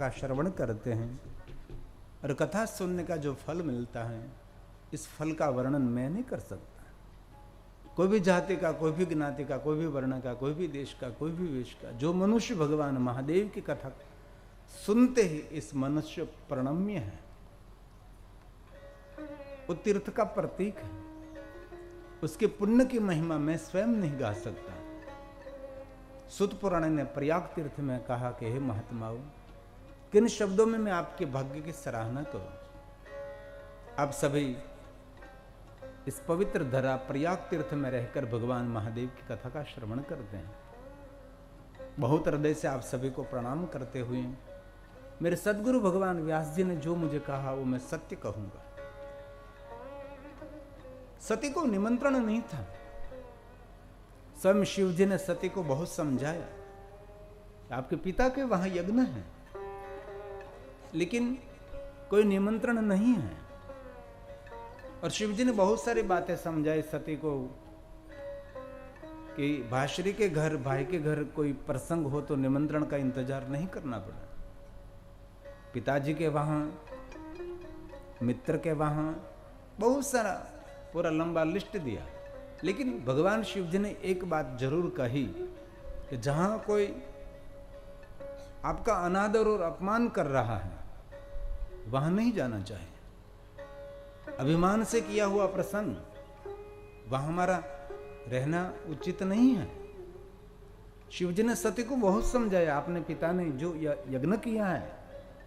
का श्रवण करते हैं और कथा सुनने का जो फल मिलता है, इस फल का वर्णन मैं नहीं कर सकता। कोई भी जाति का, कोई भी ज्ञाति का, कोई भी वर्ण का, कोई भी देश का, कोई भी वेश का, जो मनुष्य भगवान महादेव की कथा सुनते ही इस मनुष्य प्रणम्य है, वो तीर्थ का प्रतीक है। उसके पुण्य की महिमा मैं स्वयं नहीं गा सकता। सुत पुराण ने प्रयाग तीर्थ में कहा कि हे महात्माओं, किन शब्दों में मैं आपके भाग्य की सराहना करूं। आप सभी इस पवित्र धरा प्रयाग तीर्थ में रहकर भगवान महादेव की कथा का श्रवण करते हैं। बहुत हृदय से आप सभी को प्रणाम करते हुए मेरे सद्गुरु भगवान व्यास जी ने जो मुझे कहा वो मैं सत्य कहूंगा। सती को निमंत्रण नहीं था। स्वयं शिव जी ने सती को बहुत समझाया, आपके पिता के वहां यज्ञ है, लेकिन कोई निमंत्रण नहीं है। और शिव जी ने बहुत सारी बातें समझाई सती को कि भाश्री के घर, भाई के घर कोई प्रसंग हो तो निमंत्रण का इंतजार नहीं करना पड़ा। पिताजी के वहां, मित्र के वहां, बहुत सारा पूरा लंबा लिस्ट दिया। लेकिन भगवान शिव जी ने एक बात जरूर कही कि जहां कोई आपका अनादर और अपमान कर रहा है वहां नहीं जाना चाहिए। अभिमान से किया हुआ प्रसंग, वहां हमारा रहना उचित नहीं है। शिव जी ने सती को बहुत समझाया, आपने पिता ने जो यज्ञ किया है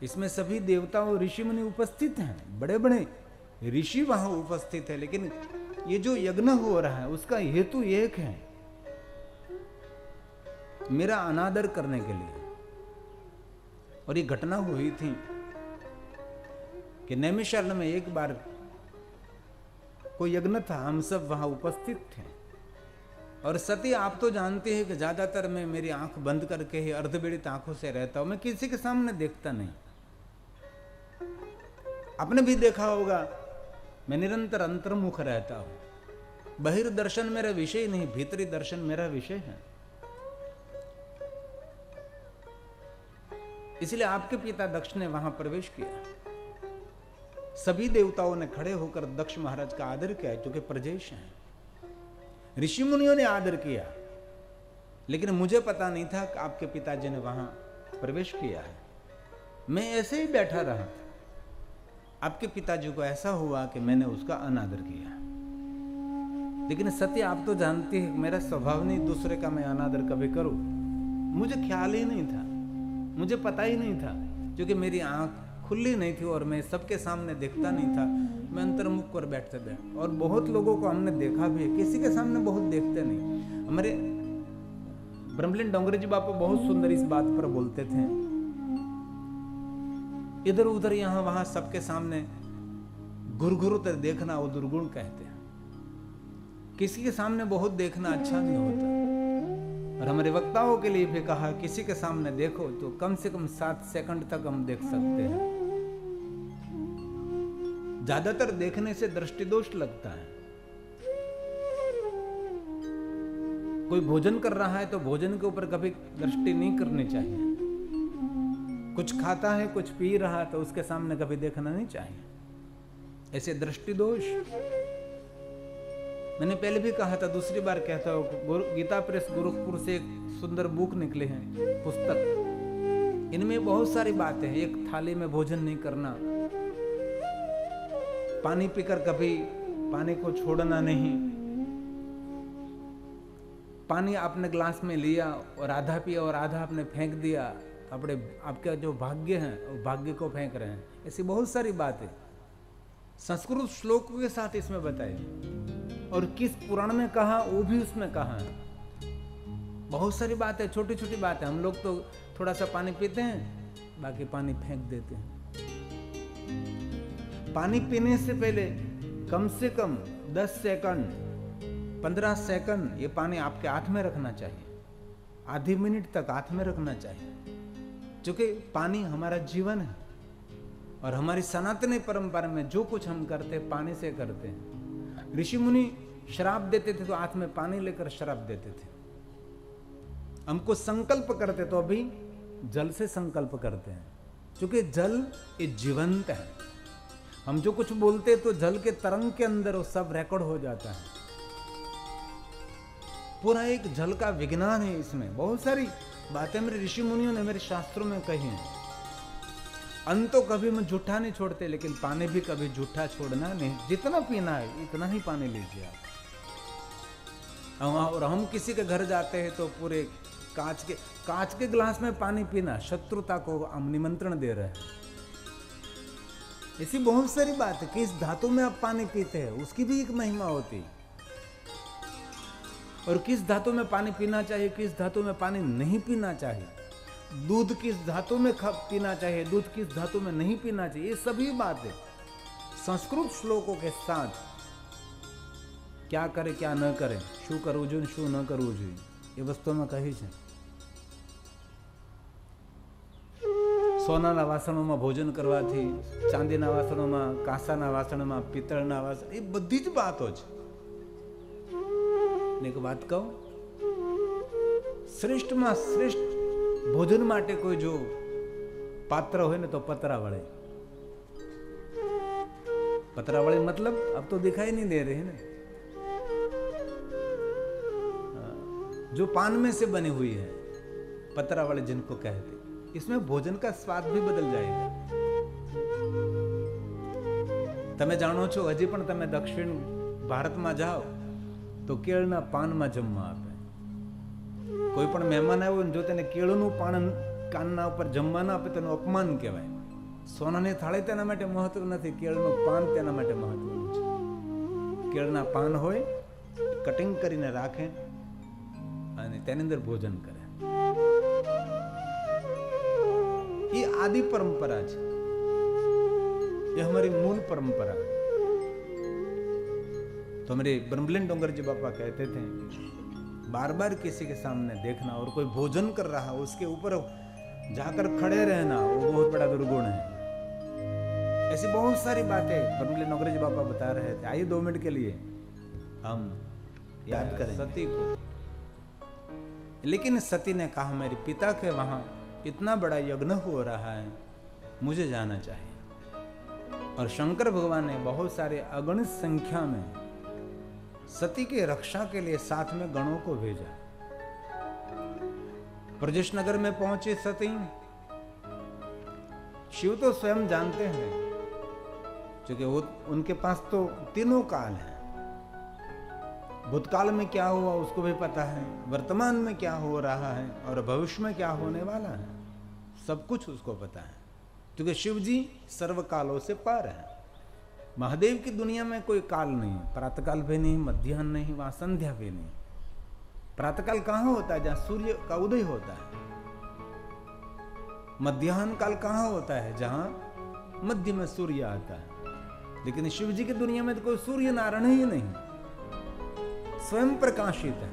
इसमें सभी देवता और ऋषि मुनि उपस्थित हैं, बड़े बड़े ऋषि वहां उपस्थित है, लेकिन ये जो यज्ञ हो रहा है उसका हेतु एक है, मेरा अनादर करने के लिए। और ये घटना हुई थी कि नैमिषारण्य में एक बार कोई यज्ञ था, हम सब वहां उपस्थित थे। और सती, आप तो जानते हैं कि ज्यादातर मैं मेरी आंख बंद करके ही अर्धबीड़ित आंखों से रहता हूं, मैं किसी के सामने देखता नहीं। आपने भी देखा होगा, मैं निरंतर अंतर्मुख रहता हूं। बहिर्दर्शन मेरा विषय नहीं, भीतरी दर्शन मेरा विषय है। इसलिए आपके पिता दक्ष ने वहां प्रवेश किया। सभी देवताओं ने खड़े होकर दक्ष महाराज का आदर किया, क्योंकि प्रजेश हैं। ऋषि मुनियों ने आदर किया, लेकिन मुझे पता नहीं था कि आपके पिताजी ने वहां प्रवेश किया है। मैं ऐसे ही बैठा रहा। आपके पिताजी को ऐसा हुआ कि मैंने उसका अनादर किया। लेकिन सत्य, आप तो जानते हैं मेरा स्वभाव नहीं दूसरे का मैं अनादर कभी करूं। मुझे ख्याल ही नहीं था, मुझे पता ही नहीं था, क्योंकि मेरी आंख खुली नहीं थी और मैं सबके सामने देखता नहीं था। मैं अंतर्मुख कर बैठते थे। और बहुत लोगों को हमने देखा भी है, किसी के सामने बहुत देखते नहीं। हमारे ब्रह्मलीन डोंगरे जी बापू बहुत सुंदर इस बात पर बोलते थे, इधर उधर यहां वहां सबके सामने घुर तो देखना वो दुर्गुण कहते हैं। किसी के सामने बहुत देखना अच्छा नहीं होता। और हमारे वक्ताओं के लिए भी कहा, किसी के सामने देखो तो कम से कम 7 सेकंड तक हम देख सकते हैं। ज्यादातर देखने से दृष्टि दोष लगता है। कोई भोजन कर रहा है तो भोजन के ऊपर कभी दृष्टि नहीं करनी चाहिए। कुछ खाता है, कुछ पी रहा है तो उसके सामने कभी देखना नहीं चाहिए। ऐसे दृष्टि दोष। मैंने पहले भी कहा था, दूसरी बार कहता हूं, गीता प्रेस गोरखपुर से एक सुंदर बुक निकले हैं, पुस्तक। इनमें बहुत सारी बातें हैं। एक थाली में भोजन नहीं करना, पानी पीकर कभी पानी को छोड़ना नहीं, पानी आपने ग्लास में लिया और आधा पिया और आधा आपने फेंक दिया, अपने आपका जो भाग्य है वो भाग्य को फेंक रहे हैं। ऐसी बहुत सारी बातें संस्कृत श्लोकों के साथ इसमें बताई। और किस पुराण में कहा वो भी उसमें कहा है। बहुत सारी बातें, छोटी छोटी बातें। हम लोग तो थोड़ा सा पानी पीते हैं, बाकी पानी फेंक देते हैं। पानी पीने से पहले कम से कम 10 सेकंड, 15 सेकंड ये पानी आपके हाथ में रखना चाहिए। आधी मिनट तक हाथ में रखना चाहिए, क्योंकि पानी हमारा जीवन है। और हमारी सनातनी परंपरा में जो कुछ हम करते हैं पानी से करते हैं। ऋषि मुनि शराब देते थे तो हाथ में पानी लेकर शराब देते थे। हमको संकल्प करते तो अभी जल से संकल्प करते हैं। क्योंकि जल ये जीवंत है। हम जो कुछ बोलते तो जल के तरंग के अंदर वो सब रिकॉर्ड हो जाता है। पूरा एक जल का विज्ञान है इसमें। बहुत सारी बातें मेरे ऋषि मुनियों ने मेरे शास्त्रों में कही हैं। अन्न तो कभी हम जूठा नहीं छोड़ते, लेकिन पानी भी कभी जूठा छोड़ना नहीं। जितना पीना है इतना ही पानी लीजिए आप। और हम किसी के घर जाते हैं तो पूरे कांच के गिलास में पानी पीना शत्रुता को हम निमंत्रण दे रहे हैं। ऐसी बहुत सारी बात है। किस धातु में आप पानी पीते हैं उसकी भी एक महिमा होती है, और किस धातु में पानी पीना चाहिए, किस धातु में पानी नहीं पीना चाहिए, दूध किस धातु में पीना चाहिए, दूध किस धातु में नहीं पीना चाहिए, ये सभी बातें संस्कृत श्लोकों के साथ क्या करे क्या न करे, शू करવું જોઈએ शू न करવું જોઈએ, ये वस्तु में कही है। सोनाना वासणों भोजन करवाथी, चांदीना वासणों में, कांसाना वासणों में, पित्तळना वासण, ये बधी ज बातो छे। एक बात कहूं, श्रेष्ठ में श्रेष्ठ भोजन माटे कोई जो पात्र होय ने तो पतरावळे। पतरावळे मतलब अब तो दिखाई नहीं दे रहे हैं, जो पान में से बनी हुई है, पतरावळे जिनको कहते। इसमें भोजन का स्वाद भी बदल जाएगा। तमे जानो छो, हजी पण तमे दक्षिण भारत में जाओ तो केळना पान में जमवा आपे। कोई पण मेहमान आव्यो जो तेने केळનું पान कानना ઉપર જમવાના આપે તેનું અપમાન કહેવાય। સોનાની થાળી તેના માટે મહત્વ નથી, કેળનું પાન તેના માટે મહત્વનું છે। કેળના પાન હોય કટિંગ કરીને રાખે અને તેની અંદર ભોજન કરે। ये आदि परंपरा है, ये हमारी मूल परंपरा। तो मेरे ब्रह्मलीन डोंगर जी बापा कहते थे, बार बार किसी के सामने देखना और कोई भोजन कर रहा उसके ऊपर जाकर खड़े रहना, वो बहुत बड़ा दुर्गुण है। ऐसी बहुत सारी बातें ब्रह्मलीन डोंगर जी बापा बता रहे थे। आइए 2 मिनट के लिए हम याद करें सती को। लेकिन सती ने कहा, मेरे पिता के वहां इतना बड़ा यज्ञ हो रहा है, मुझे जाना चाहिए। और शंकर भगवान ने बहुत सारे अगणित संख्या में सती की रक्षा के लिए साथ में गणों को भेजा। ब्रजेश नगर में पहुंचे सती, शिव तो स्वयं जानते हैं, क्योंकि वो उनके पास तो तीनों काल हैं। भूतकाल में क्या हुआ उसको भी पता है, वर्तमान में क्या हो रहा है और भविष्य में क्या होने वाला है, सब कुछ उसको पता है। क्योंकि शिव जी सर्व कालों से पार है। महादेव की दुनिया में कोई काल नहीं, प्रातःकाल भी नहीं, मध्याह्न नहीं, वहां संध्या भी नहीं। प्रातःकाल कहां होता है? जहां सूर्य का उदय होता है। मध्याह्न काल कहां होता है? जहां मध्य में सूर्य आता है। लेकिन शिव जी की दुनिया में तो कोई सूर्य नारायण ही नहीं, स्वयं प्रकाशित है।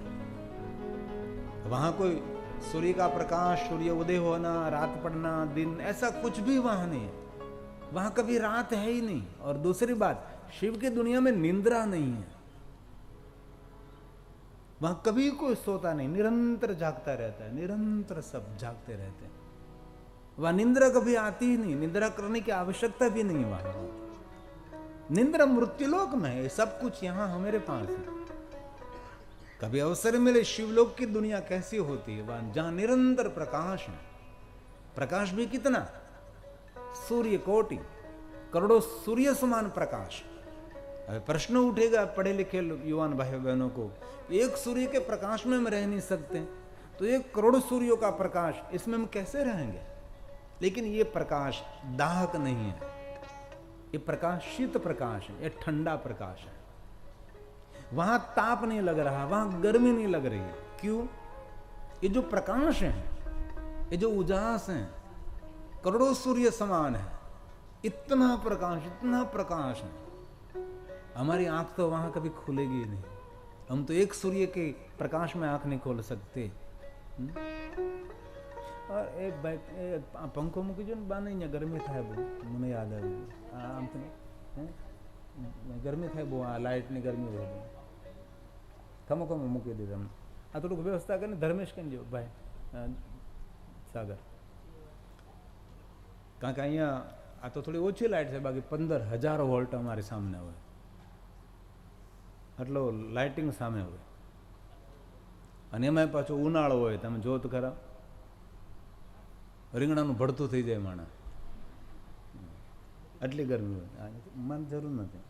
वहां कोई सूर्य का प्रकाश, सूर्य उदय होना, रात पड़ना, दिन, ऐसा कुछ भी वहां नहीं है। वहां कभी रात है ही नहीं। और दूसरी बात, शिव की दुनिया में निंद्रा नहीं है। वहां कभी कोई सोता नहीं, निरंतर जागता रहता है, निरंतर सब जागते रहते हैं। वहां निंद्रा कभी आती ही नहीं, निंद्रा करने की आवश्यकता भी नहीं वहां। निंद्रा मृत्युलोक में है, सब कुछ यहां हमारे पास है। कभी अवसर मिले शिवलोक की दुनिया कैसी होती है, वहां जहां निरंतर प्रकाश है। प्रकाश भी कितना? सूर्य कोटि, करोड़ों सूर्य समान प्रकाश। अब प्रश्न उठेगा पढ़े लिखे युवान भाई बहनों को, एक सूर्य के प्रकाश में हम रह नहीं सकते, तो 1 करोड़ सूर्यों का प्रकाश, इसमें हम कैसे रहेंगे? लेकिन ये प्रकाश दाहक नहीं है, ये प्रकाश शीत प्रकाश है, ये ठंडा प्रकाश है। वहां ताप नहीं लग रहा, वहां गर्मी नहीं लग रही। क्यों? ये जो प्रकाश है, ये जो उजास है, करोड़ों सूर्य समान है। इतना प्रकाश है। हमारी आंख तो वहां कभी खुलेगी नहीं। हम तो एक सूर्य के प्रकाश में आंख नहीं खोल सकते। और एक पंखो मूकी जो बाने गर्मी थाय बो, मने याद आम गर्मी थाय बो, लाइट ने गर्मी हो खमो खमो मूकी दीधा। आ थोड़ी व्यवस्था करने धर्मेश कन जो भाई सागर કારણ કે અહીંયા આ તો થોડી ઓછી લાઇટ છે, બાકી 15,000 વોલ્ટ અમારી સામે હોય, આટલો લાઇટિંગ સામે હોય. અને એમાં પાછો ઉનાળો હોય, તમે જો તો ખરા, રીંગણાનું ભડતું થઈ જાય માણસ, આટલી ગરમી હોય. મને જરૂર નથી,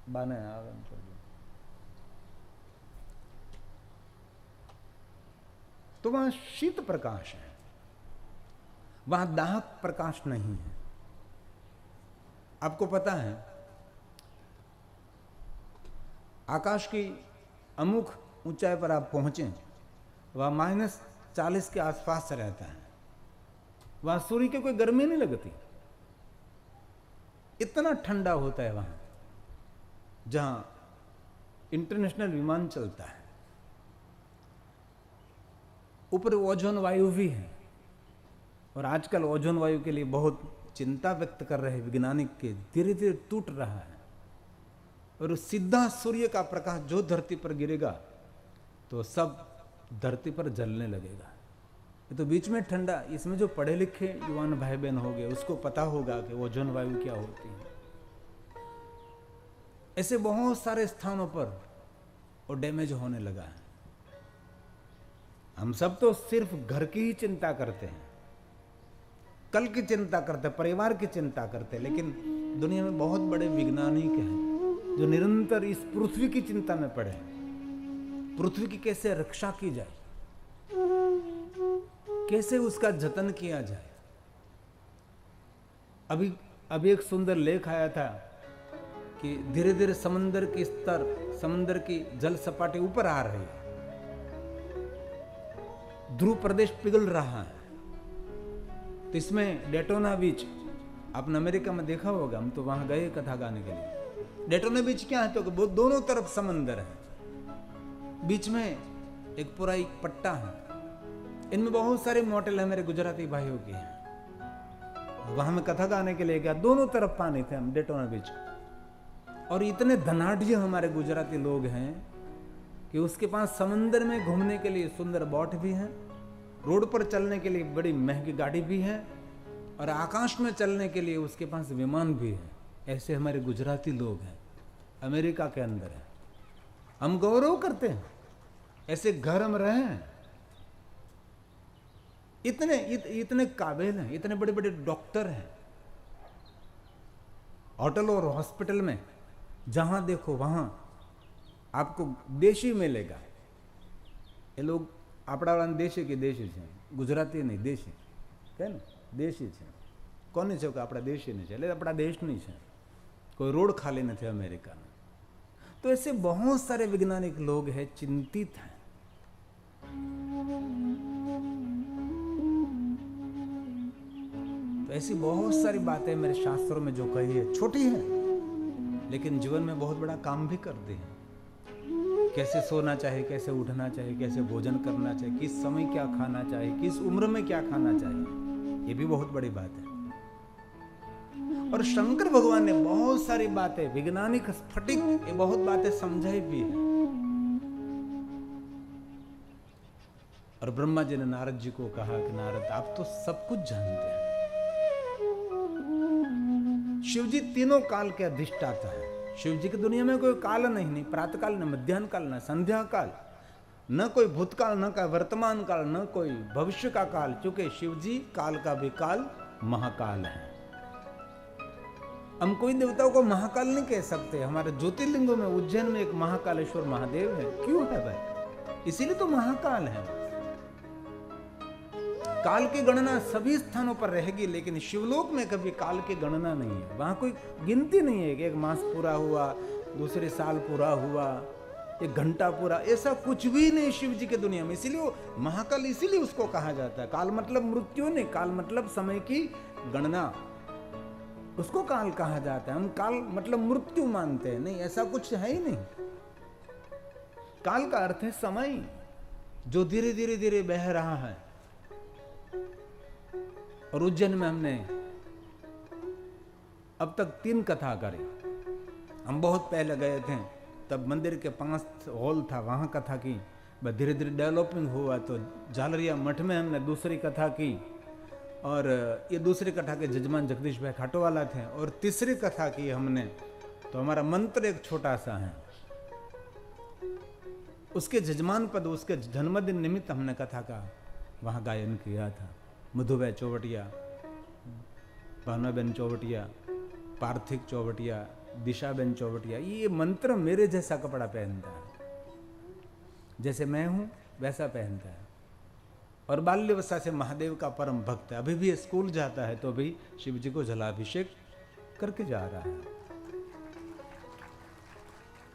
બાને આવે तो वहां शीत प्रकाश है, वहां दाहक प्रकाश नहीं है. आपको पता है आकाश की अमुक ऊंचाई पर आप पहुंचे, वह -40 के आसपास रहता है, वहां सूर्य की कोई गर्मी नहीं लगती, इतना ठंडा होता है वहां जहां इंटरनेशनल विमान चलता है. ऊपर ओजोन वायु भी है, और आजकल ओजोन वायु के लिए बहुत चिंता व्यक्त कर रहे वैज्ञानिक के, धीरे धीरे टूट रहा है. और सीधा सूर्य का प्रकाश जो धरती पर गिरेगा तो सब धरती पर जलने लगेगा. ये तो बीच में ठंडा, इसमें जो पढ़े लिखे युवान भाई बहन हो गए उसको पता होगा कि ओजोन वायु क्या होती है. ऐसे बहुत सारे स्थानों पर वो डैमेज होने लगा है. हम सब तो सिर्फ घर की ही चिंता करते हैं, कल की चिंता करते हैं, परिवार की चिंता करते हैं, लेकिन दुनिया में बहुत बड़े वैज्ञानिक हैं जो निरंतर इस पृथ्वी की चिंता में पड़े हैं. पृथ्वी की कैसे रक्षा की जाए, कैसे उसका जतन किया जाए. अभी एक सुंदर लेख आया था कि धीरे धीरे समंदर की स्तर, समंदर की जल सपाटी ऊपर आ रही है, ध्रुव प्रदेश पिघल रहा है. तो इसमें डेटोना बीच, आपने अमेरिका में देखा होगा, हम तो वहां गए कथा गाने के लिए. डेटोना बीच क्या है, तो दोनों तरफ समंदर है, बीच में एक पूरा एक पट्टा है. इनमें बहुत सारे मोटेल है मेरे गुजराती भाइयों के. वहां में कथा गाने के लिए गया, दोनों तरफ पानी थे हम डेटोना बीच. और इतने धनाढ़ हमारे गुजराती लोग हैं कि उसके पास समंदर में घूमने के लिए सुंदर बोट भी है, रोड पर चलने के लिए बड़ी महंगी गाड़ी भी है, और आकाश में चलने के लिए उसके पास विमान भी है. ऐसे हमारे गुजराती लोग हैं, अमेरिका के अंदर है. हम गौरव करते हैं, ऐसे घर हम रहे हैं. इतने काबिल हैं, इतने बड़े बड़े डॉक्टर हैं. होटल और हॉस्पिटल में जहां देखो वहां आपको देशी मिलेगा. ये लोग આપણા દેશી કે દેશી છે, ગુજરાતી નહીં, દેશી છે ને, દેશી છે. કોની છે કે આપણા દેશી નહીં છે, એટલે આપણા દેશની છે. कोई रोड खाली नहीं थे अमेरिका में. तो ऐसे बहुत सारे वैज्ञानिक लोग हैं, चिंतित हैं. तो ऐसी बहुत सारी बातें मेरे शास्त्रों में जो कही है, छोटी है लेकिन जीवन में बहुत बड़ा काम भी करती है. कैसे सोना चाहिए, कैसे उठना चाहिए, कैसे भोजन करना चाहिए, किस समय क्या खाना चाहिए, किस उम्र में क्या खाना चाहिए, ये भी बहुत बड़ी बात है. और शंकर भगवान ने बहुत सारी बातें, वैज्ञानिक स्फटिक, ये बहुत बातें समझाई भी है. और ब्रह्मा जी ने नारद जी को कहा कि नारद आप तो सब कुछ जानते हैं. शिव जी तीनों काल के अधिष्ठाता है. शिव जी की दुनिया में कोई काल नहीं, प्रातः काल, न मध्याह्न काल, न संध्या काल, न कोई भूतकाल, न कोई वर्तमान काल, न कोई भविष्य का काल, क्योंकि शिव जी काल का भी काल महाकाल है. हम कोई देवताओं को महाकाल नहीं कह सकते. हमारे ज्योतिर्लिंगों में उज्जैन में एक महाकालेश्वर महादेव है. क्यों है भाई? इसीलिए तो महाकाल है. काल की गणना सभी स्थानों पर रहेगी, लेकिन शिवलोक में कभी काल की गणना नहीं है. वहां कोई गिनती नहीं है कि एक मास पूरा हुआ, दूसरे साल पूरा हुआ, एक घंटा पूरा, ऐसा कुछ भी नहीं शिव जी की दुनिया में. इसीलिए वो महाकाल, इसीलिए उसको कहा जाता है. काल मतलब मृत्यु नहीं, काल मतलब समय की गणना, उसको काल कहा जाता है. हम काल मतलब मृत्यु मानते हैं, नहीं, ऐसा कुछ है ही नहीं. काल का अर्थ है समय, जो धीरे धीरे धीरे बह रहा है. और उज्जैन में हमने अब तक 3 कथा करी. हम बहुत पहले गए थे, तब मंदिर के 5 हॉल था, वहां कथा की. धीरे धीरे डेवलपिंग हुआ तो झालरिया मठ में हमने दूसरी कथा की. और ये दूसरी कथा के जजमान जगदीश भाई खाटोवाला थे। और तीसरी कथा की हमने, तो हमारा मंत्र एक छोटा सा है, उसके जजमान पद, उसके जन्मदिन निमित्त हमने कथा का वहाँ गायन किया था। मधुबेन चौवटिया, भावनाबेन चौवटिया, पार्थिक चौवटिया, दिशाबेन चौवटिया, ये मंत्र मेरे जैसा कपड़ा पहनता है, जैसे मैं हूँ वैसा पहनता है। और बाल्यावस्था से महादेव का परम भक्त है। अभी भी स्कूल जाता है तो भी शिव जी को जलाभिषेक करके जा रहा है।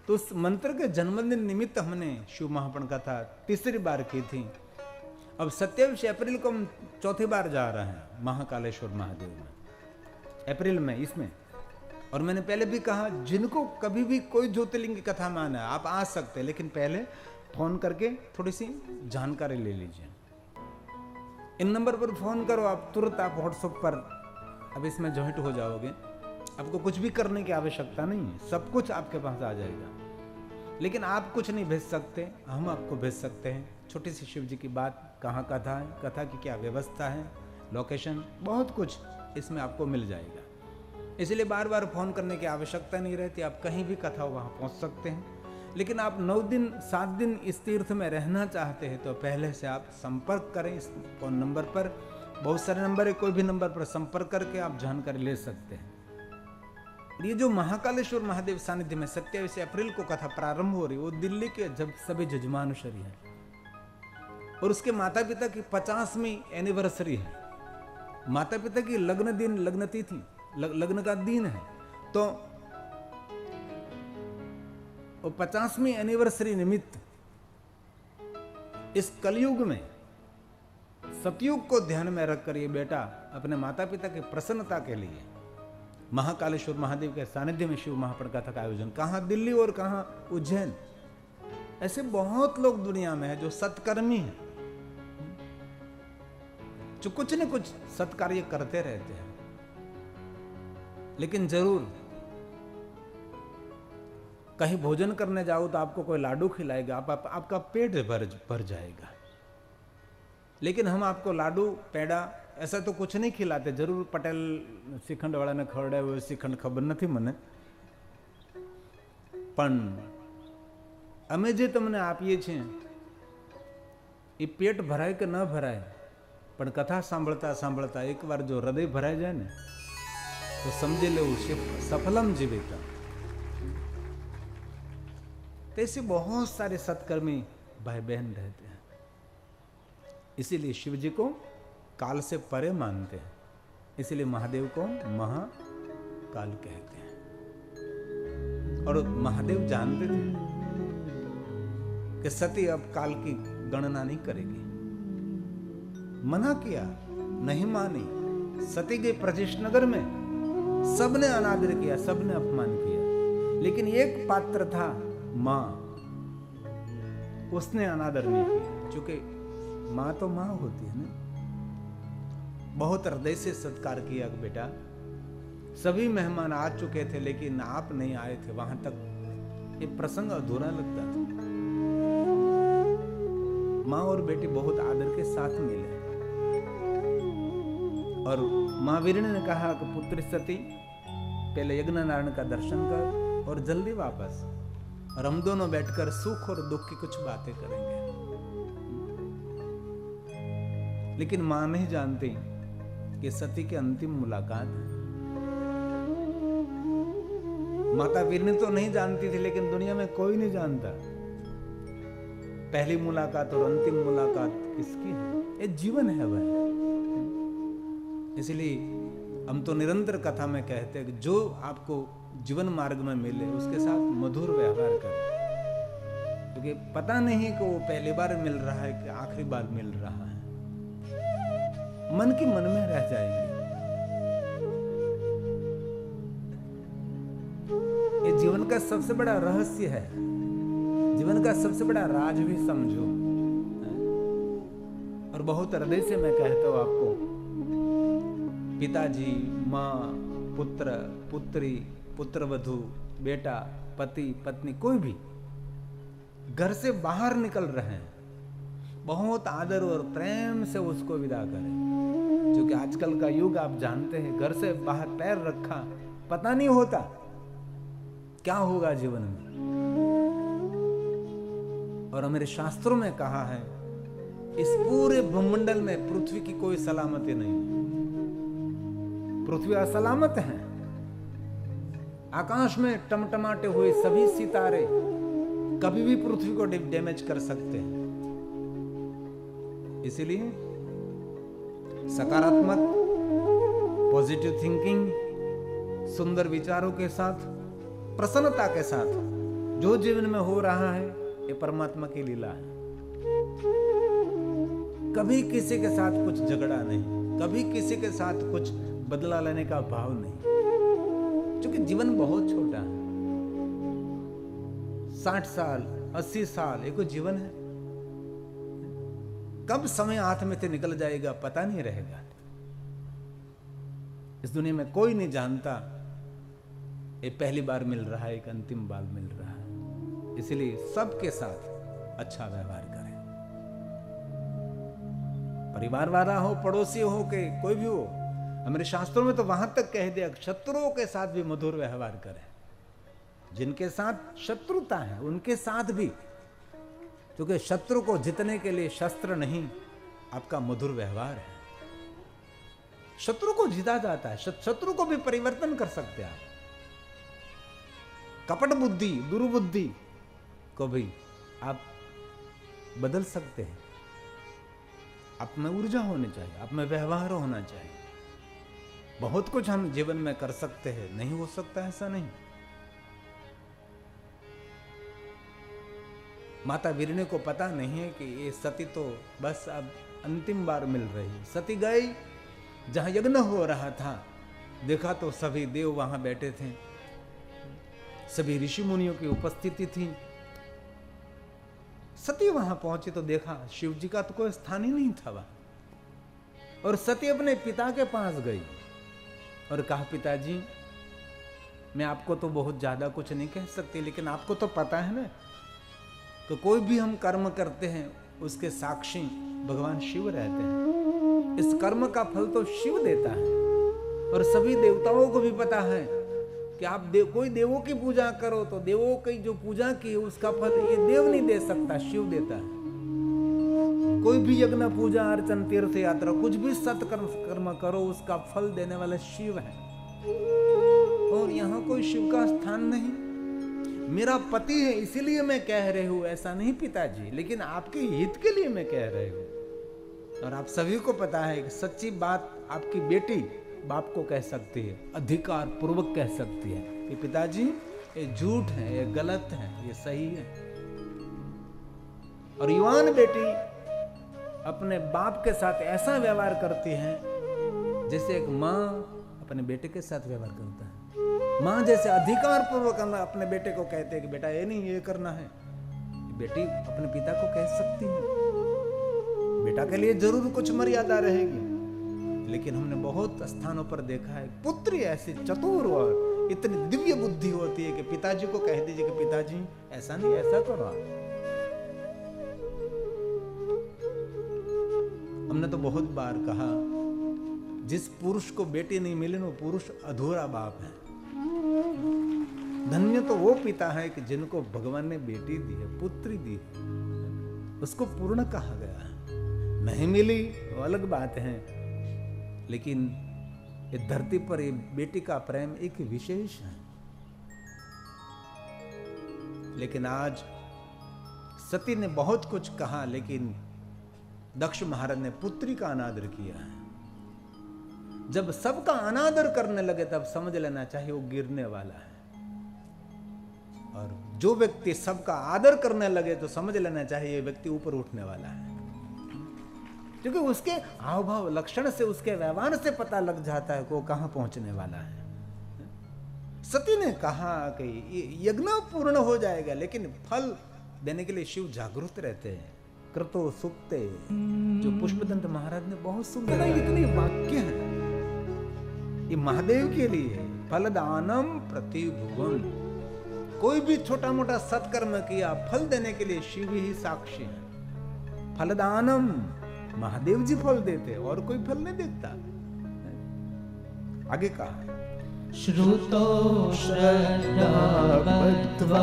तो उस मंत्र के जन्मदिन निमित्त हमने शिव महापुराण कथा तीसरी बार की थी। अब 27 अप्रैल को हम चौथी बार जा रहे हैं महाकालेश्वर महादेव में, अप्रैल में इसमें। और मैंने पहले भी कहा, जिनको कभी भी कोई ज्योतिर्लिंग की कथा में आना है आप आ सकते हैं, लेकिन पहले फोन करके थोड़ी सी जानकारी ले लीजिए। इन नंबर पर फोन करो आप, तुरंत आप व्हाट्सएप पर अब इसमें ज्वाइंट हो जाओगे। आपको कुछ भी करने की आवश्यकता नहीं है, सब कुछ आपके पास आ जाएगा। लेकिन आप कुछ नहीं भेज सकते, हम आपको भेज सकते हैं। छोटी सी शिव जी की बात, कहाँ कथा है, कथा की क्या व्यवस्था है, लोकेशन, बहुत कुछ इसमें आपको मिल जाएगा। इसलिए बार बार फोन करने की आवश्यकता नहीं रहती, आप कहीं भी कथा हो वहाँ पहुँच सकते हैं। लेकिन आप 9 दिन 7 दिन इस तीर्थ में रहना चाहते हैं तो पहले से आप संपर्क करें इस फोन नंबर पर। बहुत सारे नंबर है, कोई भी नंबर पर संपर्क करके आप जानकारी ले सकते हैं। ये जो महाकालेश्वर महादेव सानिध्य में 27 अप्रैल को कथा प्रारंभ हो रही है, वो दिल्ली के जब सभी जजमानुषरी है और उसके माता पिता की 50वीं एनिवर्सरी है। माता पिता की लग्न दिन, लग्न तिथि, लग्न का दिन है। तो और 50वीं एनिवर्सरी निमित्त इस कलयुग में सतयुग को ध्यान में रखकर ये बेटा अपने माता पिता की प्रसन्नता के लिए महाकालेश्वर महादेव के सानिध्य में शिव महापुराण कथा का आयोजन, कहाँ दिल्ली और कहाँ उज्जैन। ऐसे बहुत लोग दुनिया में है जो सत्कर्मी हैं, जो कुछ न कुछ सत्कार्य करते रहते हैं। लेकिन जरूर कहीं भोजन करने जाओ तो आपको कोई लाडू खिलाएगा, आपका पेट भर जाएगा। लेकिन हम आपको लाडू पेड़ा ऐसा तो कुछ नहीं खिलाते। जरूर पटेल श्रीखंड वाला ने खवડાવ્યો श्रीखंड खबर નથી મને, પણ અમે જે તમને આપીએ છીએ એ પેટ ભરાય કે ન ભરાય, પણ કથા સાંભળતા સાંભળતા એકવાર જો હૃદય ભરાઈ જાય ને તો સમજી લેવું સફલમ જીવિતા। ऐसे बहुत सारे सत्कर्मी भाई बहन रहते हैं। इसीलिए शिव जी को काल से परे मानते हैं, इसीलिए महादेव को महाकाल कहते हैं। और महादेव जानते थे कि सती अब काल की गणना नहीं करेगी। मना किया, नहीं मानी। सती गई प्रजेश नगर में, सबने अनादर किया, सबने अपमान किया। लेकिन एक पात्र था माँ, उसने अनादर नहीं किया, क्योंकि माँ तो माँ होती है ना। बहुत हृदय से सत्कार किया कि बेटा सभी मेहमान आ चुके थे लेकिन आप नहीं आए थे, वहां तक ये प्रसंग अधूरा लगता था। माँ और बेटी बहुत आदर के साथ मिले और माँ वीरणी ने कहा कि पुत्री सती पहले यज्ञ नारायण का दर्शन कर और जल्दी वापस, और हम दोनों बैठकर सुख और दुख की कुछ बातें करेंगे। लेकिन मां नहीं जानती कि सती की अंतिम मुलाकात है। माता वीरनी तो नहीं जानती थी, लेकिन दुनिया में कोई नहीं जानता पहली मुलाकात और अंतिम मुलाकात किसकी है। ये जीवन है वह। इसलिए हम तो निरंतर कथा में कहते हैं कि जो आपको जीवन मार्ग में मिले उसके साथ मधुर व्यवहार करें, क्योंकि पता नहीं कि वो पहली बार मिल रहा है कि आखिरी बार मिल रहा है। मन की मन में रह जाएगी। ये जीवन का सबसे बड़ा रहस्य है, जीवन का सबसे बड़ा राज भी समझो। और बहुत हृदय से मैं कहता हूं आपको, पिताजी, माँ, पुत्र, पुत्री, पुत्रवधू, बेटा, पति, पत्नी, कोई भी घर से बाहर निकल रहे हैं, बहुत आदर और प्रेम से उसको विदा करें। क्योंकि आजकल का युग आप जानते हैं, घर से बाहर पैर रखा पता नहीं होता क्या होगा जीवन में। और हमारे शास्त्रों में कहा है इस पूरे ब्रह्मंडल में पृथ्वी की कोई सलामती नहीं, पृथ्वी असलामत है। आकाश में टमटमाटे हुए सभी सितारे कभी भी पृथ्वी को डैमेज कर सकते हैं। इसलिए सकारात्मक पॉजिटिव थिंकिंग, सुंदर विचारों के साथ, प्रसन्नता के साथ जो जीवन में हो रहा है ये परमात्मा की लीला है। कभी किसी के साथ कुछ झगड़ा नहीं, कभी किसी के साथ कुछ बदला लेने का भाव नहीं, क्योंकि जीवन बहुत छोटा है। 60 साल 80 साल एक जीवन है, कब समय हाथ में से निकल जाएगा पता नहीं रहेगा। इस दुनिया में कोई नहीं जानता ये पहली बार मिल रहा है, एक अंतिम बार मिल रहा है। इसलिए सबके साथ अच्छा व्यवहार करें, परिवार वाला हो, पड़ोसी हो के कोई भी हो। हमारे शास्त्रों में तो वहां तक कह दिया शत्रुओं के साथ भी मधुर व्यवहार करें। जिनके साथ शत्रुता है उनके साथ भी, क्योंकि शत्रु को जीतने के लिए शस्त्र नहीं, आपका मधुर व्यवहार है। शत्रु को जीता जाता है, शत्रु को भी परिवर्तन कर सकते हैं आप। कपट बुद्धि, दुर्बुद्धि को भी आप बदल सकते हैं। आप में ऊर्जा होनी चाहिए, आप में व्यवहार होना चाहिए। बहुत कुछ हम जीवन में कर सकते हैं, नहीं हो सकता ऐसा नहीं। माता वीरणी को पता नहीं है कि ये सती तो बस अब अंतिम बार मिल रही। सती गई जहां यज्ञ हो रहा था, देखा तो सभी देव वहां बैठे थे, सभी ऋषि मुनियों की उपस्थिति थी। सती वहां पहुंची तो देखा शिव जी का तो कोई स्थान ही नहीं था वहां। और सती अपने पिता के पास गई और कहा, पिताजी मैं आपको तो बहुत ज्यादा कुछ नहीं कह सकती, लेकिन आपको तो पता है ना तो कोई भी हम कर्म करते हैं उसके साक्षी भगवान शिव रहते हैं। इस कर्म का फल तो शिव देता है। और सभी देवताओं को भी पता है कि आप कोई देवों की पूजा करो तो देवों की जो पूजा की उसका फल ये देव नहीं दे सकता, शिव देता है। कोई भी यज्ञ, पूजा अर्चन, तीर्थ यात्रा, कुछ भी सत्कर्म करो उसका फल देने वाला शिव है। और यहाँ कोई शिव का स्थान नहीं। मेरा पति है इसीलिए मैं कह रही हूं, ऐसा नहीं पिताजी, लेकिन आपके हित के लिए मैं कह रही हूं। और आप सभी को पता है कि सच्ची बात आपकी बेटी बाप को कह सकती है, अधिकार पूर्वक कह सकती है कि पिताजी ये झूठ है, ये गलत है, ये सही है। और युवान बेटी अपने बाप के साथ ऐसा व्यवहार करती है जैसे एक माँ अपने बेटे के साथ व्यवहार करता है। माँ जैसे अधिकार पूर्वक अपने बेटे को कहते हैं कि बेटा ये नहीं, ये करना है। बेटी अपने पिता को कह सकती है। बेटा के लिए जरूर कुछ मर्यादा रहेगी, लेकिन हमने बहुत स्थानों पर देखा है पुत्री ऐसी चतुर और इतनी दिव्य बुद्धि होती है कि पिताजी को कह दीजिए कि पिताजी ऐसा नहीं, ऐसा करो आप। हमने तो बहुत बार कहा जिस पुरुष को बेटी नहीं मिली वो पुरुष अधूरा बाप है। धन्य तो वो पिता है कि जिनको भगवान ने बेटी दी है, पुत्री दी है, उसको पूर्ण कहा गया है। नहीं मिली वो अलग बात है, लेकिन ये धरती पर ये बेटी का प्रेम एक विशेष है। लेकिन आज सती ने बहुत कुछ कहा, लेकिन दक्ष महाराज ने पुत्री का अनादर किया है। जब सबका अनादर करने लगे तब समझ लेना चाहिए वो गिरने वाला है। और जो व्यक्ति सबका आदर करने लगे तो समझ लेना चाहिए ये व्यक्ति ऊपर उठने वाला है, क्योंकि उसके हाव भाव लक्षण से, उसके व्यवहार से पता लग जाता है कि वो कहां पहुंचने वाला है। सती ने कहा कि यज्ञ पूर्ण हो जाएगा, लेकिन फल देने के लिए शिव जागरूक रहते हैं। कृतो सुप्ते, जो पुष्पदंत महाराज ने बहुत सुंदर इतनी वाक्य है ये महादेव के लिए। फलदानम प्रतिभुवन, कोई भी छोटा मोटा सत्कर्म किया फल देने के लिए शिव ही साक्षी है। फलदानम, महादेव जी फल देते, और कोई फल नहीं देता। आगे कहा, श्रुतो श्रद्धा बद्ध्वा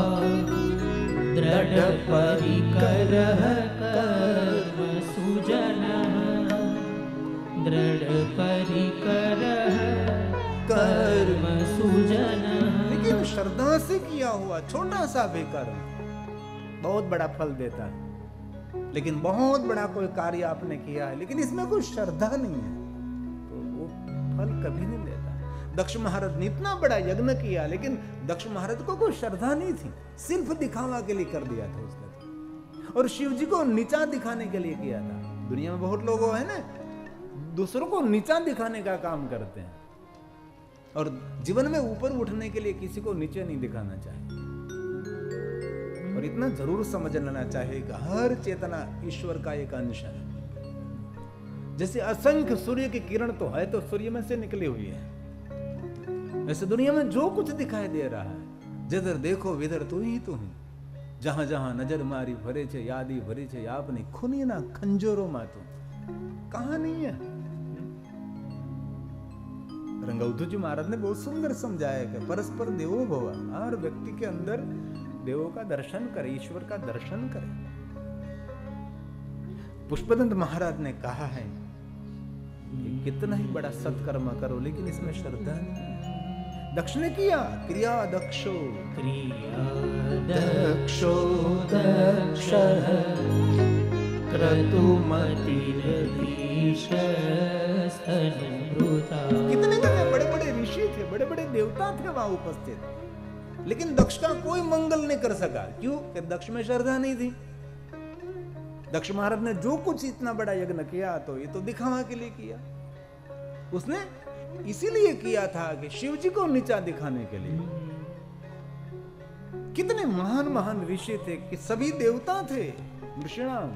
दृढ़ परिकरः कर्म सुजनः, दृढ़ परिकरः कर्म सुजनः। लेकिन श्रद्धा से किया हुआ छोटा सा भी कर्म बहुत बड़ा फल देता है। लेकिन बहुत बड़ा कोई कार्य आपने किया है, लेकिन इसमें कोई श्रद्धा नहीं है, तो वो फल कभी नहीं देता। दक्ष महाराज ने इतना बड़ा यज्ञ किया, लेकिन दक्ष महाराज को कोई श्रद्धा नहीं थी, सिर्फ दिखावा के लिए कर दिया था उसने। और शिव जी को नीचा दिखाने के लिए किया था। दुनिया में बहुत लोग है ना, दूसरों को नीचा दिखाने का काम करते हैं, और जीवन में ऊपर उठने के लिए किसी को नीचे नहीं दिखाना चाहिए। और इतना जरूर समझ लेना चाहिए कि हर चेतना ईश्वर का एक अंश है। जैसे असंख्य सूर्य की किरण तो है, तो सूर्य में से निकली हुई है, वैसे दुनिया में जो कुछ दिखाई दे रहा है, जिधर देखो विधर तू ही तू ही, जहां जहां नजर मारी भरे छे यादी भरी छे आपने खुनी ना खंजोरो मातो, कहां नहीं है। रंगौधू जी महाराज ने बहुत सुंदर समझाया कि परस्पर देवो भव, हर व्यक्ति के अंदर देवों का दर्शन करे, ईश्वर का दर्शन करे। पुष्पदंत महाराज ने कहा है कि कितना ही बड़ा सत्कर्म करो, लेकिन इसमें श्रद्धा नहीं। दक्ष ने किया, क्रिया दक्षो दक्षः कितने बड़े बड़े ऋषि थे, बड़े बड़े देवता थे वहां उपस्थित, लेकिन दक्ष का कोई मंगल नहीं कर सका। क्यों? कि दक्ष में श्रद्धा नहीं थी। दक्ष महाराज ने जो कुछ इतना बड़ा यज्ञ किया, तो ये तो दिखावा के लिए किया। उसने इसीलिए किया था कि शिव जी को नीचा दिखाने के लिए। कितने महान महान ऋषि थे कि सभी देवता थे। ऋषिणाम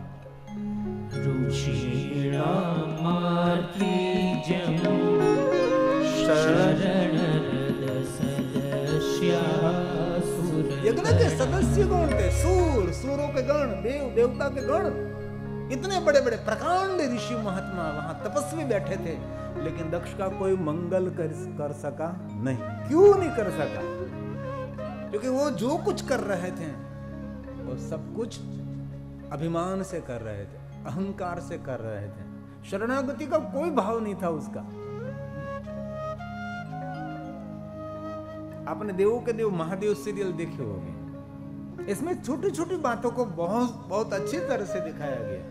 यज्ञ के सदस्य कौन थे? सूर, सूरों के गण, देव देवता के गण, इतने बड़े बड़े प्रकांड ऋषि महात्मा वहां तपस्वी बैठे थे, लेकिन दक्ष का कोई मंगल कर सका नहीं। क्यों नहीं कर सका? क्योंकि वो जो कुछ कर रहे थे वो सब कुछ अभिमान से कर रहे थे, अहंकार से कर रहे थे, शरणागति का कोई भाव नहीं था उसका। आपने देवों के देव महादेव सीरियल देखे होंगे, इसमें छोटी छोटी बातों को बहुत बहुत अच्छी तरह से दिखाया गया।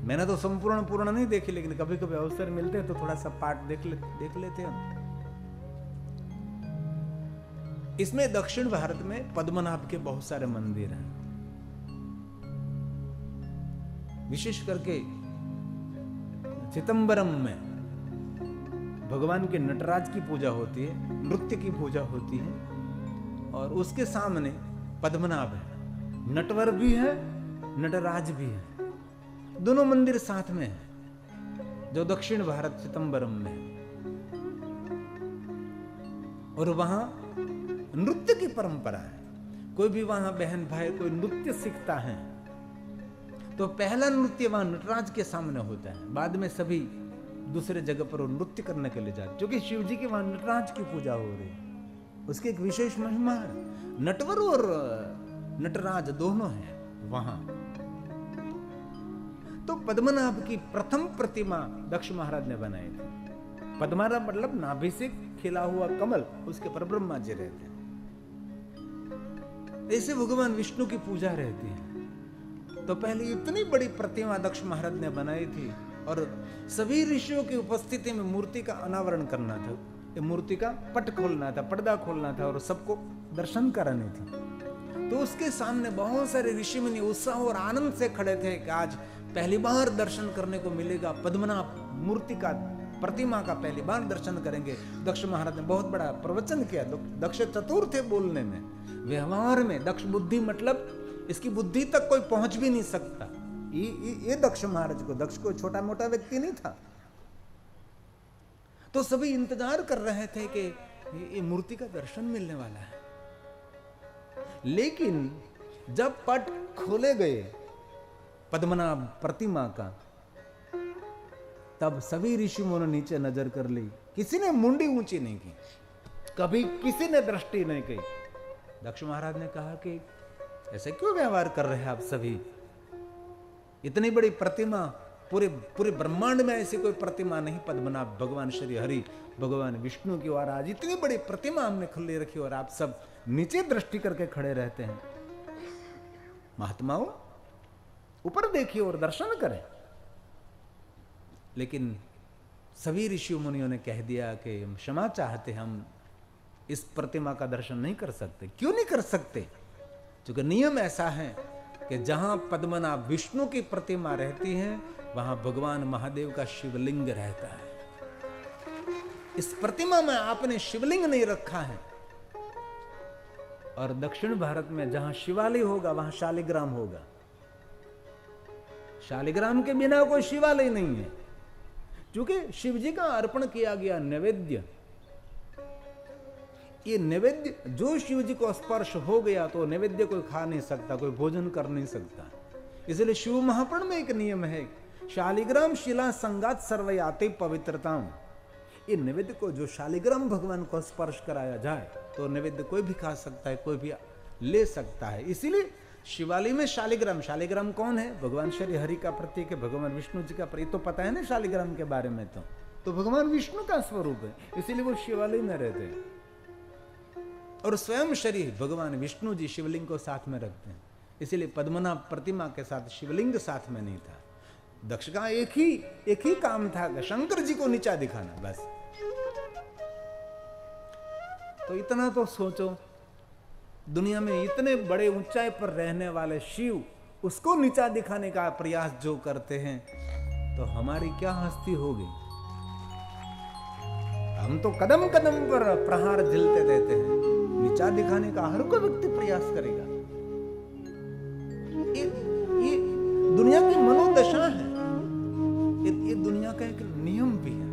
मैंने तो संपूर्ण पूर्ण नहीं देखी, लेकिन कभी कभी अवसर मिलते हैं तो थोड़ा सा पार्ट देख लेते हैं। इसमें दक्षिण भारत में पद्मनाभ के बहुत सारे मंदिर हैं, विशेष करके चिदंबरम में भगवान के नटराज की पूजा होती है, नृत्य की पूजा होती है, और उसके सामने पद्मनाभ है, नटवर भी है, नटराज भी है, दोनों मंदिर साथ में है, जो दक्षिण भारत चिदंबरम में है। और वहां नृत्य की परंपरा है। कोई भी वहां बहन भाई कोई नृत्य सीखता है तो पहला नृत्य वहां नटराज के सामने होता है, बाद में सभी दूसरे जगह पर वो नृत्य करने के लिए जाते, क्योंकि शिव जी के वहां नटराज की पूजा हो रही है। उसकी एक विशेष महिमा है। नटवर और नटराज दोनों हैं वहां। तो पद्मनाभ की प्रथम प्रतिमा दक्ष महाराज ने बनाई थी। पद्मनाभ मतलब नाभि से खिला हुआ कमल, उसके पर ब्रह्मा जी रहते हैं। ऐसे भगवान विष्णु की पूजा रहती है। तो पहले इतनी बड़ी प्रतिमा दक्ष महाराज ने बनाई थी, और सभी ऋषियों की उपस्थिति में मूर्ति का अनावरण करना था, मूर्ति का पट खोलना था, पर्दा खोलना था, और सबको दर्शन करानी थी। तो उसके सामने बहुत सारे ऋषि मुनि उत्साह और आनंद से खड़े थे कि आज पहली बार दर्शन करने को मिलेगा, पद्मनाभ मूर्ति का, प्रतिमा का पहली बार दर्शन करेंगे। दक्ष महाराज ने बहुत बड़ा प्रवचन किया। दक्ष चतुर थे बोलने में, व्यवहार में। दक्ष बुद्धि मतलब इसकी बुद्धि तक कोई पहुंच भी नहीं सकता। ये दक्ष महाराज को, दक्ष को छोटा मोटा व्यक्ति नहीं था। तो सभी इंतजार कर रहे थे कि ये मूर्ति का दर्शन मिलने वाला है। लेकिन जब पट खोले गए पद्मनाभ प्रतिमा का, तब सभी ऋषियों ने नीचे नजर कर ली, किसी ने मुंडी ऊंची नहीं की, कभी किसी ने दृष्टि नहीं की। दक्ष महाराज ने कहा कि ऐसे क्यों व्यवहार कर रहे हैं आप सभी? इतनी बड़ी प्रतिमा, पूरे ब्रह्मांड में ऐसी कोई प्रतिमा नहीं। पद्मनाभ भगवान श्री हरि भगवान विष्णु की, और आज इतनी बड़ी प्रतिमा हमने खुली रखी और आप सब नीचे दृष्टि करके खड़े रहते हैं। महात्माओं, ऊपर देखिए और दर्शन करें। लेकिन सभी ऋषि मुनियों ने कह दिया कि हम क्षमा चाहते, हम इस प्रतिमा का दर्शन नहीं कर सकते। क्यों नहीं कर सकते? क्योंकि नियम ऐसा है कि जहां पद्मनाभ विष्णु की प्रतिमा रहती है, वहां भगवान महादेव का शिवलिंग रहता है। इस प्रतिमा में आपने शिवलिंग नहीं रखा है। और दक्षिण भारत में जहां शिवालय होगा वहां शालिग्राम होगा। शालिग्राम के बिना कोई शिवालय नहीं है, क्योंकि शिव जी का अर्पण किया गया नैवेद्य, ये नैवेद्य जो शिव जी को स्पर्श हो गया तो नैवेद्य कोई खा नहीं सकता, कोई भोजन कर नहीं सकता। इसलिए शिव महापुराण में एक नियम है, शालिग्राम शिला संगात सर्वयाते पवित्रताम। ये नैवेद्य को जो शालिग्राम भगवान को स्पर्श कराया जाए तो नैवेद्य कोई भी खा सकता है, कोई भी ले सकता है। इसीलिए शिवालय में शालिग्राम, शालिग्राम कौन है? भगवान श्री हरि का प्रतीक है, भगवान विष्णु जी का प्रतीक। तो पता है ना शालिग्राम के बारे में, तो भगवान विष्णु का स्वरूप है, इसीलिए वो शिवालय में रहते हैं। और स्वयं शरीर भगवान विष्णु जी शिवलिंग को साथ में रखते हैं, इसीलिए पद्मनाभ प्रतिमा के साथ शिवलिंग साथ में नहीं था। दक्ष का एक ही काम था, शंकर जी को नीचा दिखाना, बस। तो इतना तो सोचो, दुनिया में इतने बड़े ऊंचाई पर रहने वाले शिव, उसको नीचा दिखाने का प्रयास जो करते हैं, तो हमारी क्या हस्ती होगी? हम तो कदम कदम पर प्रहार झेलते रहते हैं। नीचा दिखाने का हर कोई व्यक्ति प्रयास करेगा। ये दुनिया की मनोदशा है, ये दुनिया का एक नियम भी है।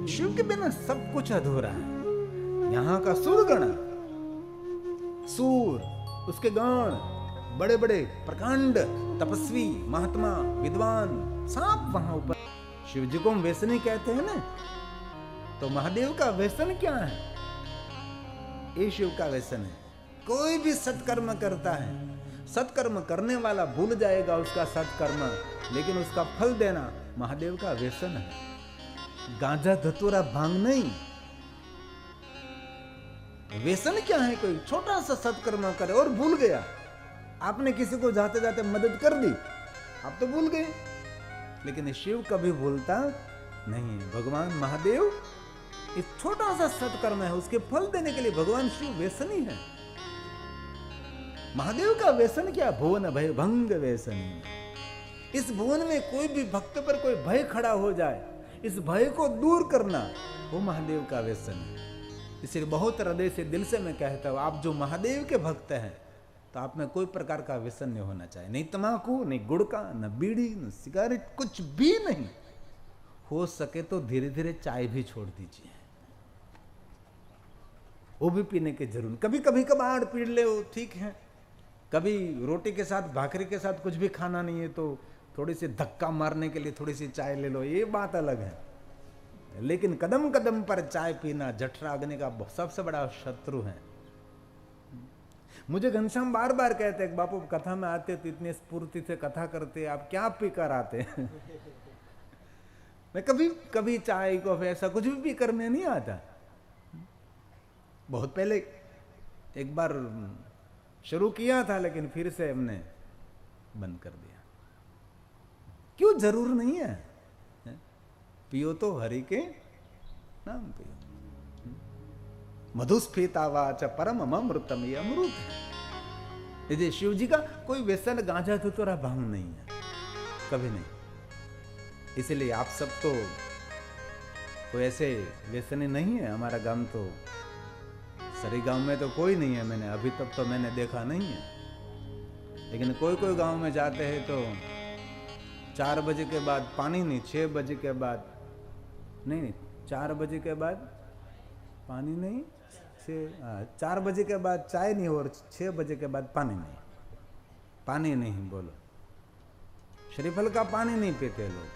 शिव के बिना सब कुछ अधूरा है। यहां का सूरगण, सूर, उसके गण, बड़े बड़े प्रकांड तपस्वी महात्मा विद्वान सब वहां ऊपर। शिव जी को हम व्यसनी कहते हैं ना, तो महादेव का व्यसन क्या है? ये शिव का व्यसन है। कोई भी सत्कर्म करता है, सत्कर्म करने वाला भूल जाएगा उसका सत्कर्म, लेकिन उसका फल देना महादेव का व्यसन है। गांजा धतूरा भांग नहीं। व्यसन क्या है? कोई छोटा सा सत्कर्म करे और भूल गया। आपने किसी को जाते जाते मदद कर दी, आप तो भूल गए, लेकिन शिव कभी भूलता नहीं। भगवान महादेव एक छोटा सा सत्कर्म है, उसके फल देने के लिए भगवान शिव व्यसनी है। महादेव का व्यसन क्या? भुवन भय भंग व्यसनी। इस भुवन में कोई भी भक्त पर कोई भय खड़ा हो जाए, इस भय को दूर करना, वो महादेव का व्यसन है। इसलिए बहुत हृदय से, दिल से मैं कहता हूं, आप जो महादेव के भक्त हैं, तो आप में कोई प्रकार का व्यसन नहीं होना चाहिए। नहीं तंबाकू, नहीं गुड़ का, न बीड़ी, न सिगरेट, कुछ भी नहीं। हो सके तो धीरे धीरे चाय भी छोड़ दीजिए, वो भी पीने की जरूर। कभी कभी कभार पी ले, ठीक है। कभी रोटी के साथ, भाकरी के साथ कुछ भी खाना नहीं है तो थोड़ी सी धक्का मारने के लिए थोड़ी सी चाय ले लो, ये बात अलग है। लेकिन कदम कदम पर चाय पीना जठराग्नि का सबसे बड़ा शत्रु है। मुझे घनश्याम बार बार कहते हैं, बापू कथा में आते तो इतनी स्फूर्ति से कथा करते, आप क्या पी कर आते हैं? मैं कभी चाय कॉफी ऐसा कुछ भी पी कर मैं नहीं आता। बहुत पहले एक बार शुरू किया था, लेकिन फिर से हमने बंद कर दिया। क्यों? जरूर नहीं है। पियो तो हरि के नाम पियो। मधुस्फीता वाच परम अमृतम, ये अमृत है। यदि शिव जी का कोई व्यसन गांजा धतूरा भांग नहीं है, कभी नहीं। इसलिए आप सब तो कोई ऐसे व्यसनी नहीं है। हमारा गांव तो, सरी गांव में तो कोई नहीं है, मैंने अभी तक तो मैंने देखा नहीं है। लेकिन कोई कोई गांव में जाते हैं तो 4 बजे के बाद पानी नहीं, 6 बजे के बाद नहीं, 4 बजे के बाद पानी नहीं, 4 बजे के बाद चाय नहीं और 6 बजे के बाद पानी नहीं। पानी नहीं, बोलो, श्रीफल का पानी नहीं पीते लोग,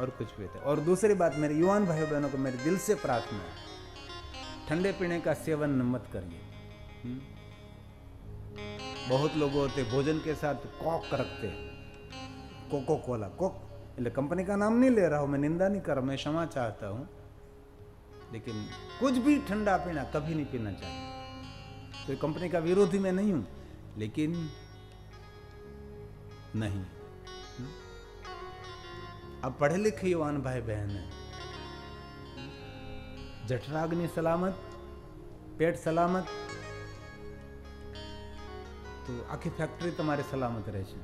और कुछ पीते। और दूसरी बात, मेरे युवान भाई बहनों को मेरे दिल से प्रार्थना है, ठंडे पीने का सेवन मत करिए। बहुत लोग होते भोजन के साथ कोक रखते, कोको कोला, कोक, એટલે कंपनी का नाम नहीं ले रहा हूं मैं, निंदा नहीं कर रहा, मैं क्षमा चाहता हूं, लेकिन कुछ भी ठंडा पीना कभी नहीं पीना चाहिए। तो कंपनी का विरोधी मैं नहीं हूं, लेकिन नहीं। अब पढ़े लिखे युवान भाई बहन है, जठराग्नि सलामत, पेट सलामत, तो आखी फैक्टरी તમારે સલામત રહેશે।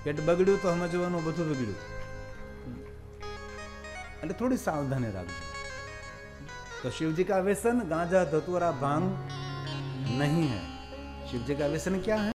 પેટ બગડ્યું તો સમજવાનું બધું બગડ્યું, એટલે थोड़ी सावधानी રાખજો। तो शिव जी का व्यसन गांजा धतूरा भांग नहीं है। शिव जी का व्यसन क्या है?